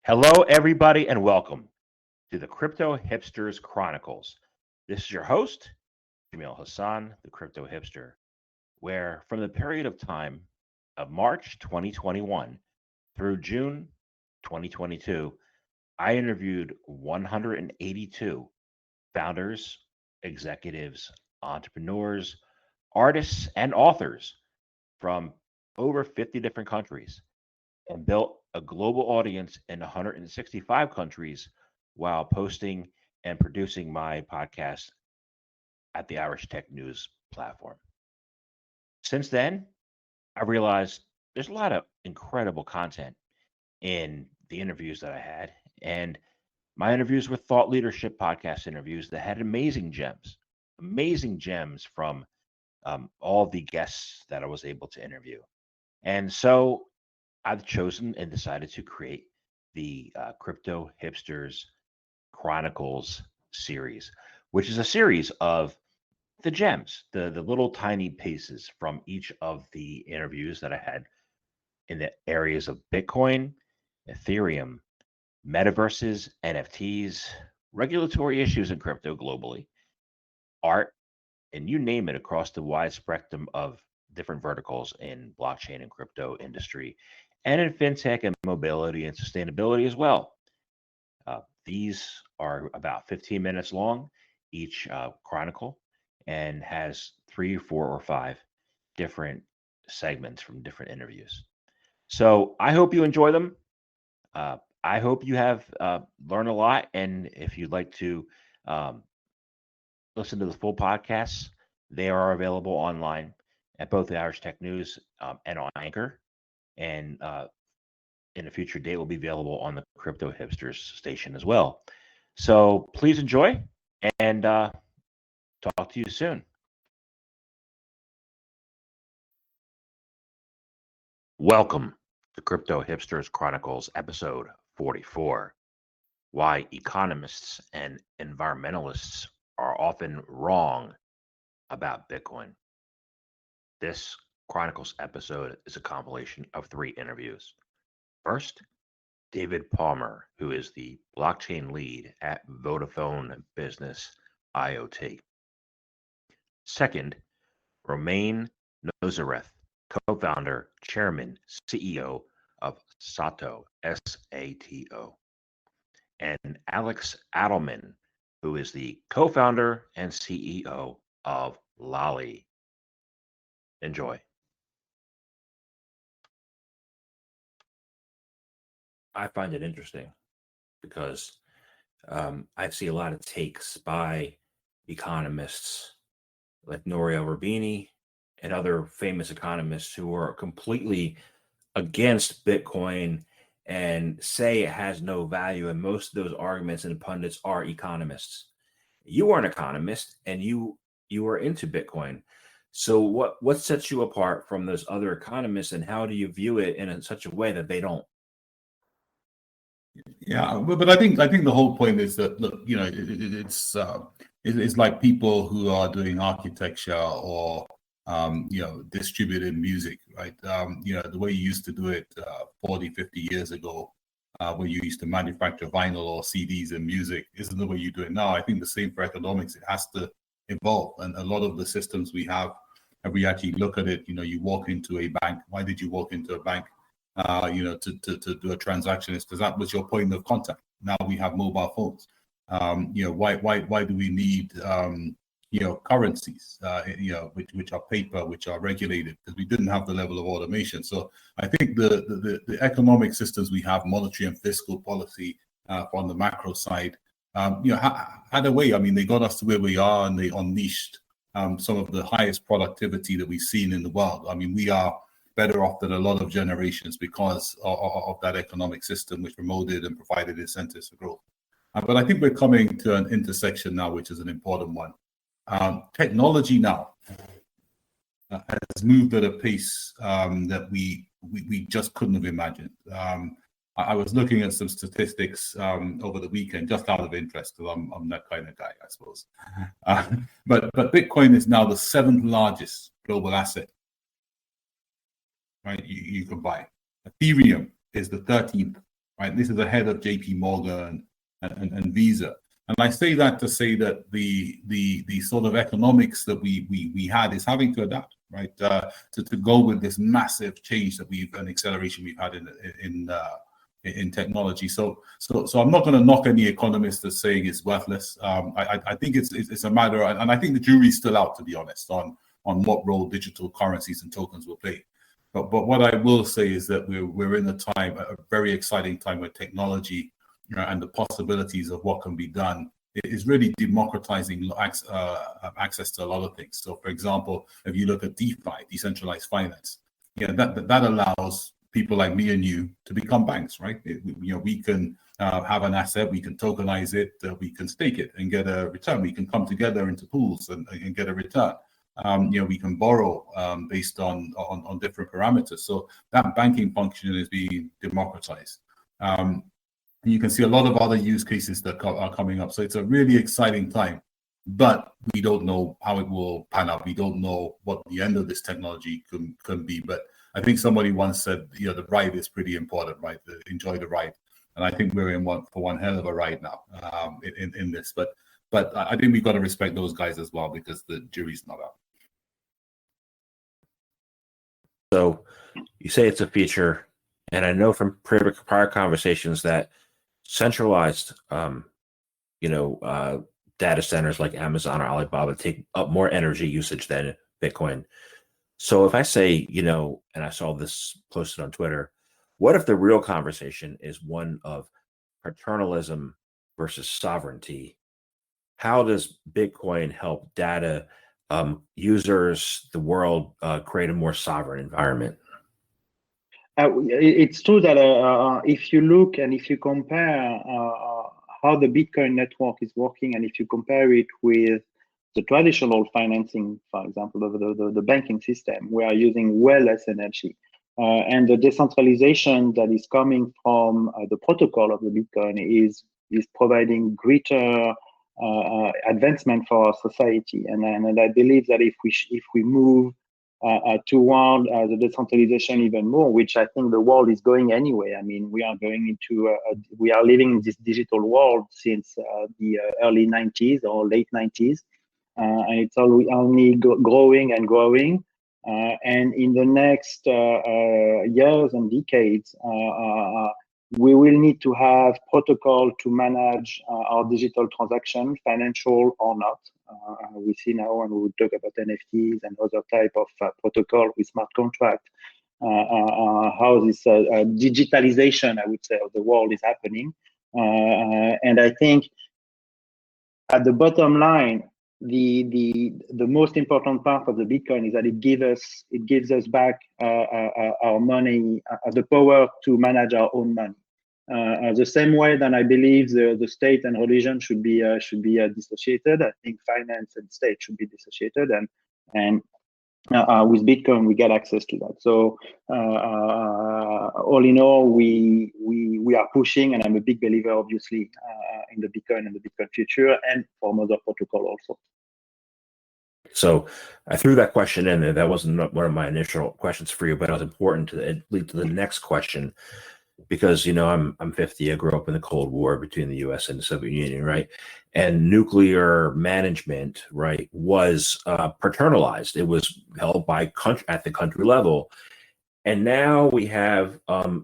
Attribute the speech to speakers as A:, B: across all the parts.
A: Hello, everybody, and welcome to the Crypto Hipsters Chronicles. This is your host, Jamil Hassan, the Crypto Hipster, where from the period of time of March 2021 through June 2022, I interviewed 182 founders, executives, entrepreneurs, artists, and authors from over 50 different countries and built a global audience in 165 countries while posting and producing my podcast at the Irish Tech News platform. Since then, I realized there's a lot of incredible content in the interviews that I had, and my interviews were thought leadership podcast interviews that had amazing gems from all the guests that I was able to interview. And so I've chosen and decided to create the Crypto Hipsters Chronicles series, which is a series of the gems, the little tiny pieces from each of the interviews that I had in the areas of Bitcoin, Ethereum, metaverses, NFTs, regulatory issues in crypto globally, art, and you name it across the wide spectrum of different verticals in blockchain and crypto industry, and in fintech and mobility and sustainability as well. These are about 15 minutes long, each chronicle, and has 3, 4, or 5 different segments from different interviews. So I hope you enjoy them. I hope you have learned a lot. And if you'd like to listen to the full podcasts, they are available online at both the Irish Tech News and on Anchor. And in a future date will be available on the Crypto Hipsters station as well. So please enjoy and talk to you soon. Welcome to Crypto Hipsters Chronicles, episode 44. Why economists and environmentalists are often wrong about Bitcoin. This Chronicles episode is a compilation of 3 interviews. First, David Palmer, who is the blockchain lead at Vodafone Business IoT. Second, Romain Nozareth, co-founder, chairman, CEO of Sato, S-A-T-O. And Alex Adelman, who is the co-founder and CEO of Lolly. Enjoy. I find it interesting because I see a lot of takes by economists like Nouriel Roubini and other famous economists who are completely against Bitcoin and say it has no value. And most of those arguments and pundits are economists. You are an economist and you are into Bitcoin. So what sets you apart from those other economists, and how do you view it in such a way that they don't?
B: Yeah, but I think the whole point is that, look, it's like people who are doing architecture or distributed music, right? The way you used to do it 40, 50 years ago, where you used to manufacture vinyl or CDs and music, isn't the way you do it now. I think the same for economics. It has to evolve, and a lot of the systems we have, if we actually look at it, you walk into a bank. Why did you walk into a bank? To do a transaction, is because that was your point of contact. Now we have mobile phones. Why do we need currencies? Which are paper, which are regulated, because we didn't have the level of automation. So I think the economic systems we have, monetary and fiscal policy on the macro side, had a way. I mean, they got us to where we are, and they unleashed some of the highest productivity that we've seen in the world. I mean, we are better off than a lot of generations because of that economic system which promoted and provided incentives for growth. But I think we're coming to an intersection now, which is an important one. Technology now has moved at a pace that we just couldn't have imagined. I was looking at some statistics over the weekend, just out of interest, because I'm that kind of guy, I suppose. But Bitcoin is now the 7th largest global asset. Right, you can buy. Ethereum is the 13th right? This is ahead of JP Morgan and Visa. And I say that to say that the sort of economics that we had is having to adapt, right? To go with this massive change that an acceleration we've had in technology. So I'm not going to knock any economist that's saying it's worthless. I think it's a matter, and I think the jury's still out, to be honest, on what role digital currencies and tokens will play. But what I will say is that we're in a very exciting time where technology and the possibilities of what can be done is really democratizing access to a lot of things. So, for example, if you look at DeFi, decentralized finance, that allows people like me and you to become banks, right? We can have an asset, we can tokenize it, we can stake it and get a return. We can come together into pools and get a return. We can borrow based on different parameters. So that banking function is being democratized. You can see a lot of other use cases that are coming up. So it's a really exciting time, but we don't know how it will pan out. We don't know what the end of this technology can be. But I think somebody once said, the ride is pretty important, right? Enjoy the ride. And I think we're in for one hell of a ride now in this. But I think we've got to respect those guys as well, because the jury's not out.
A: So you say it's a feature, and I know from prior conversations that centralized, data centers like Amazon or Alibaba take up more energy usage than Bitcoin. So if I say, and I saw this posted on Twitter, what if the real conversation is one of paternalism versus sovereignty? How does Bitcoin help data users, the world, create a more sovereign environment?
C: It's true that if you look and if you compare how the Bitcoin network is working, and if you compare it with the traditional financing, for example, the banking system, we are using way less energy. And the decentralization that is coming from the protocol of the Bitcoin is providing greater advancement for our society. And I believe that if we move toward the decentralization even more, which I think the world is going anyway. I mean, we are going into we are living in this digital world since the early 90s or late 90s, and it's only growing and growing. And in the next years and decades, we will need to have protocol to manage our digital transaction, financial or not. We see now, and we will talk about NFTs and other type of protocol with smart contract, how this digitalization, I would say, of the world is happening. And I think at the bottom line, the most important part of the Bitcoin is that it gives us back our money, the power to manage our own money. The same way that I believe the state and religion should be dissociated. I think finance and state should be dissociated, and with Bitcoin we get access to that. So all in all, we are pushing, and I'm a big believer, obviously, in the Bitcoin and the Bitcoin future, and for other protocol also.
A: So I threw that question in there. That wasn't one of my initial questions for you, but it was important to lead to the next question. Because I'm 50. I grew up in the Cold War between the U.S. and the Soviet Union, right? And nuclear management, right, was paternalized. It was held by at the country level, and now we have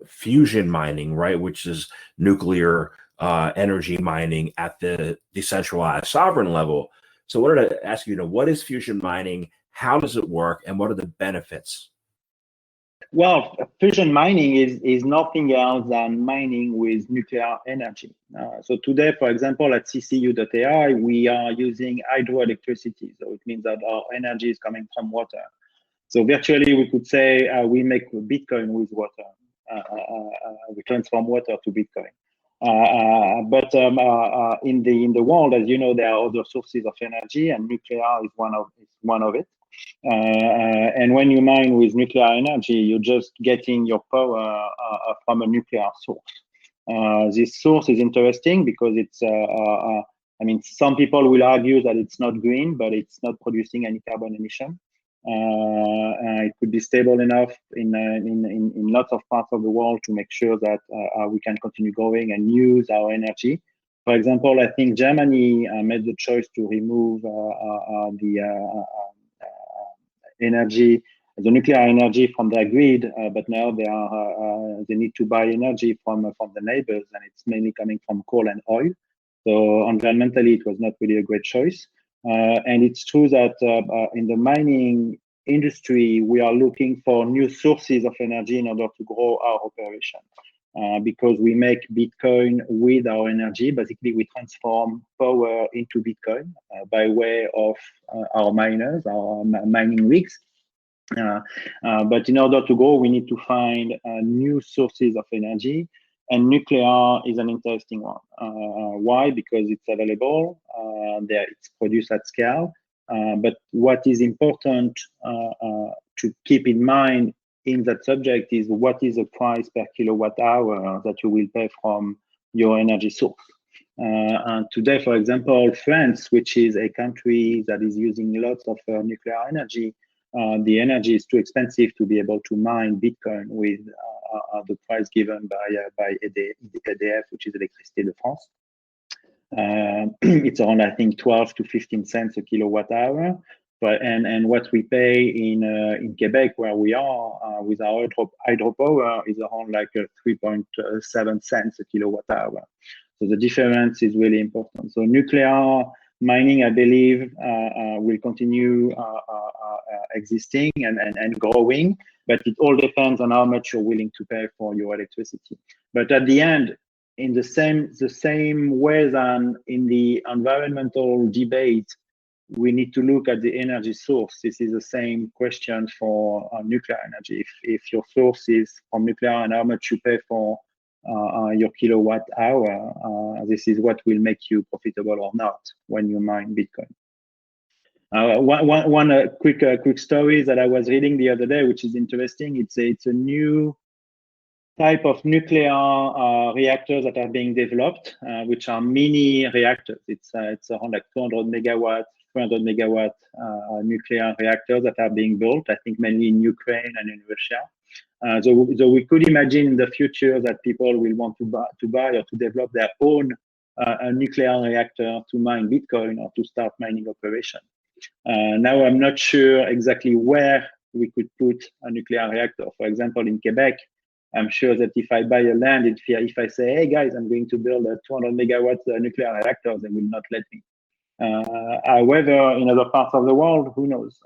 A: fusion mining, right, which is nuclear energy mining at the decentralized sovereign level. So, I wanted to ask you, what is fusion mining? How does it work, and what are the benefits?
C: Well, fusion mining is nothing else than mining with nuclear energy. So today, for example, at CCU.ai, we are using hydroelectricity. So it means that our energy is coming from water. So virtually, we could say we make Bitcoin with water. We transform water to Bitcoin. But in the world, as you know, there are other sources of energy, and nuclear is one of it. And when you mine with nuclear energy, you're just getting your power from a nuclear source. This source is interesting because it's, some people will argue that it's not green, but it's not producing any carbon emission. It could be stable enough in lots of parts of the world to make sure that we can continue going and use our energy. For example, I think Germany made the choice to remove the energy, the nuclear energy from their grid, but now they need to buy energy from the neighbors, and it's mainly coming from coal and oil. So environmentally, it was not really a great choice. And it's true that in the mining industry, we are looking for new sources of energy in order to grow our operation. Because we make Bitcoin with our energy. Basically, we transform power into Bitcoin by way of our miners, our mining rigs. But in order to go, we need to find new sources of energy, and nuclear is an interesting one. Why? Because it's available, it's produced at scale. But what is important to keep in mind in that subject is what is the price per kilowatt hour that you will pay from your energy source. And today, for example, France, which is a country that is using lots of nuclear energy, the energy is too expensive to be able to mine Bitcoin with the price given by EDF, which is Electricité de France. It's around, I think, 12 to 15 cents a kilowatt hour. But and what we pay in Quebec, where we are with our hydropower, is around like 3.7 cents a kilowatt hour. So the difference is really important. So nuclear mining, I believe, will continue existing and growing, but it all depends on how much you're willing to pay for your electricity. But at the end, in the same way than in the environmental debate, we need to look at the energy source. This is the same question for nuclear energy. If your source is from nuclear and how much you pay for your kilowatt hour, this is what will make you profitable or not when you mine Bitcoin. One quick story that I was reading the other day, which is interesting. It's a new type of nuclear reactors that are being developed, which are mini reactors. It's around like 200 megawatt nuclear reactors that are being built, I think mainly in Ukraine and in Russia. So we could imagine in the future that people will want to buy or to develop their own nuclear reactor to mine Bitcoin or to start mining operation. Now I'm not sure exactly where we could put a nuclear reactor. For example, in Quebec, I'm sure that if I buy a land, if I say, hey guys, I'm going to build a 200 megawatt nuclear reactor, they will not let me. However, in other parts of the world, who knows?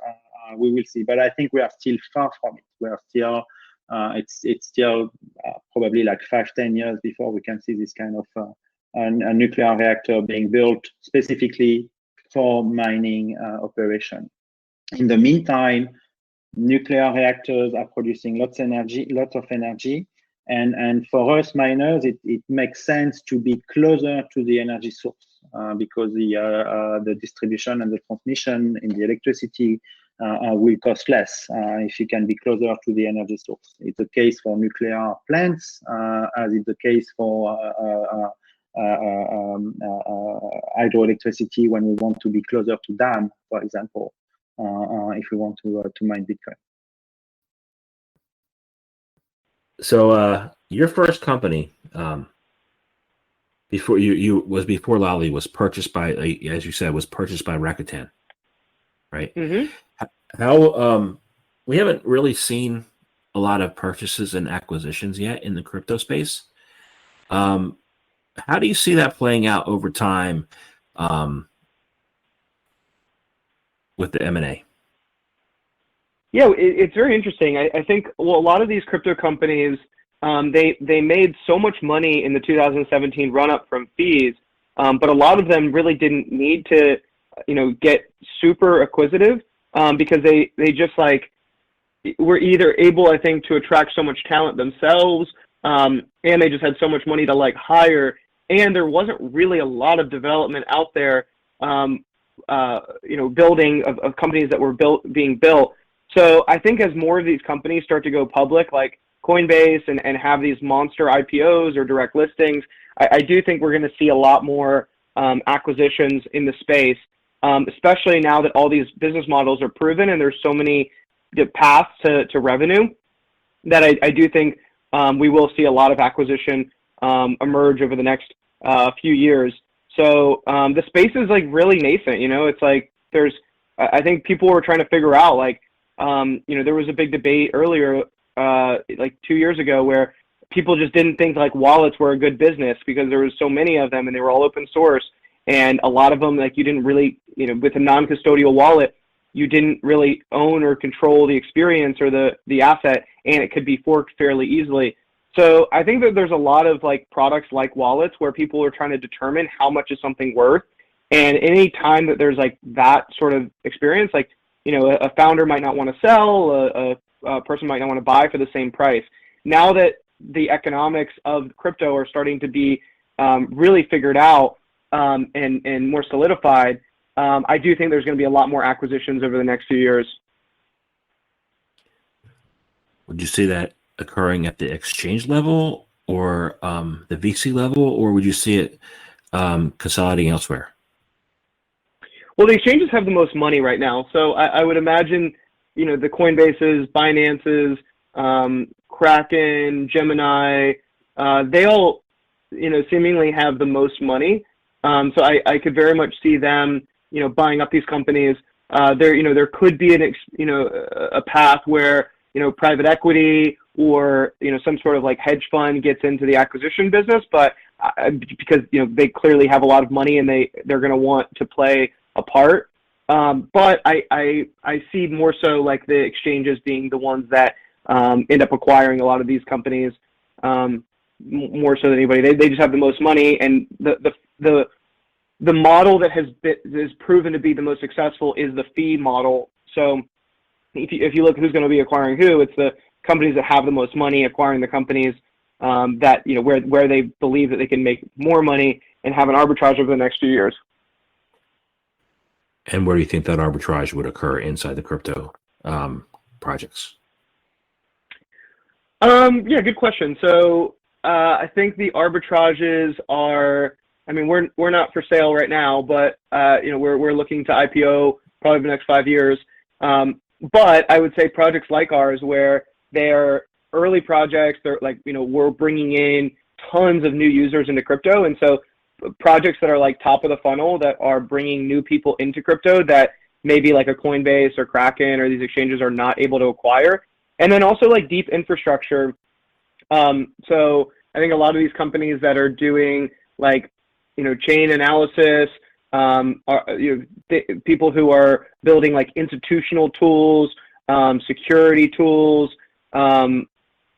C: We will see. But I think we are still far from it. We are still, it's still probably like 5-10 years before we can see this kind of a nuclear reactor being built specifically for mining operation. In the meantime, nuclear reactors are producing lots of energy, and for us miners, it makes sense to be closer to the energy source because the distribution and the transmission in the electricity will cost less if you can be closer to the energy source. It's the case for nuclear plants, as it's the case for hydroelectricity when we want to be closer to dam, for example. If we want to mine Bitcoin.
A: So your first company, before before Lolly was purchased by, as you said, was purchased by Rakuten, right?
D: Mm-hmm.
A: How we haven't really seen a lot of purchases and acquisitions yet in the crypto space. How do you see that playing out over time? With the M&A?
D: Yeah, it's very interesting. I think, well, a lot of these crypto companies, they made so much money in the 2017 run-up from fees, but a lot of them really didn't need to, get super acquisitive because they just like were either able, I think, to attract so much talent themselves, and they just had so much money to like hire, and there wasn't really a lot of development out there. Building of companies that were being built. So I think as more of these companies start to go public, like Coinbase, and have these monster IPOs or direct listings, I do think we're going to see a lot more acquisitions in the space. especially now that all these business models are proven and there's so many paths to revenue, that I do think we will see a lot of acquisition emerge over the next few years. So the space is like really nascent, you know. It's like I think people were trying to figure out, like, you know, there was a big debate earlier, like 2 years ago, where people just didn't think like wallets were a good business because there was so many of them and they were all open source. And a lot of them, like, you didn't really, you know, with a non-custodial wallet, you didn't really own or control the experience or the asset, and it could be forked fairly easily. So I think that there's a lot of like products like wallets where people are trying to determine how much is something worth. And any time that there's like that sort of experience, like, you know, a founder might not want to sell, a person might not want to buy for the same price. Now that the economics of crypto are starting to be really figured out and more solidified, I do think there's going to be a lot more acquisitions over the next few years.
A: Would you see that occurring at the exchange level or the VC level, or would you see it consolidating elsewhere?
D: Well, the exchanges have the most money right now, so I would imagine, you know, the Coinbases, Binances, Kraken, Gemini, they all, you know, seemingly have the most money. So I could very much see them, you know, buying up these companies. There could be a path where, you know, private equity or, you know, some sort of like hedge fund gets into the acquisition business, but because, you know, they clearly have a lot of money and they're going to want to play a part. But I see more so like the exchanges being the ones that end up acquiring a lot of these companies, more so than anybody. They just have the most money, and the model that is proven to be the most successful is the fee model. So if you look at who's going to be acquiring who, it's the companies that have the most money acquiring the companies that, you know, where they believe that they can make more money and have an arbitrage over the next few years.
A: And where do you think that arbitrage would occur inside the crypto projects?
D: Yeah, good question. So I think the arbitrages are, I mean, we're not for sale right now, but you know, we're looking to IPO probably the next 5 years. But I would say projects like ours, where they're early projects, they're like, you know, we're bringing in tons of new users into crypto, and so projects that are like top of the funnel that are bringing new people into crypto that maybe like a Coinbase or Kraken or these exchanges are not able to acquire. And then also like deep infrastructure. So I think a lot of these companies that are doing like, you know, chain analysis, are, you know, people who are building like institutional tools, security tools,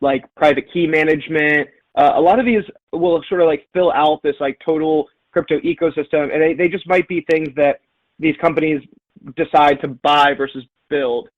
D: like private key management. A lot of these will sort of like fill out this like total crypto ecosystem, and they just might be things that these companies decide to buy versus build.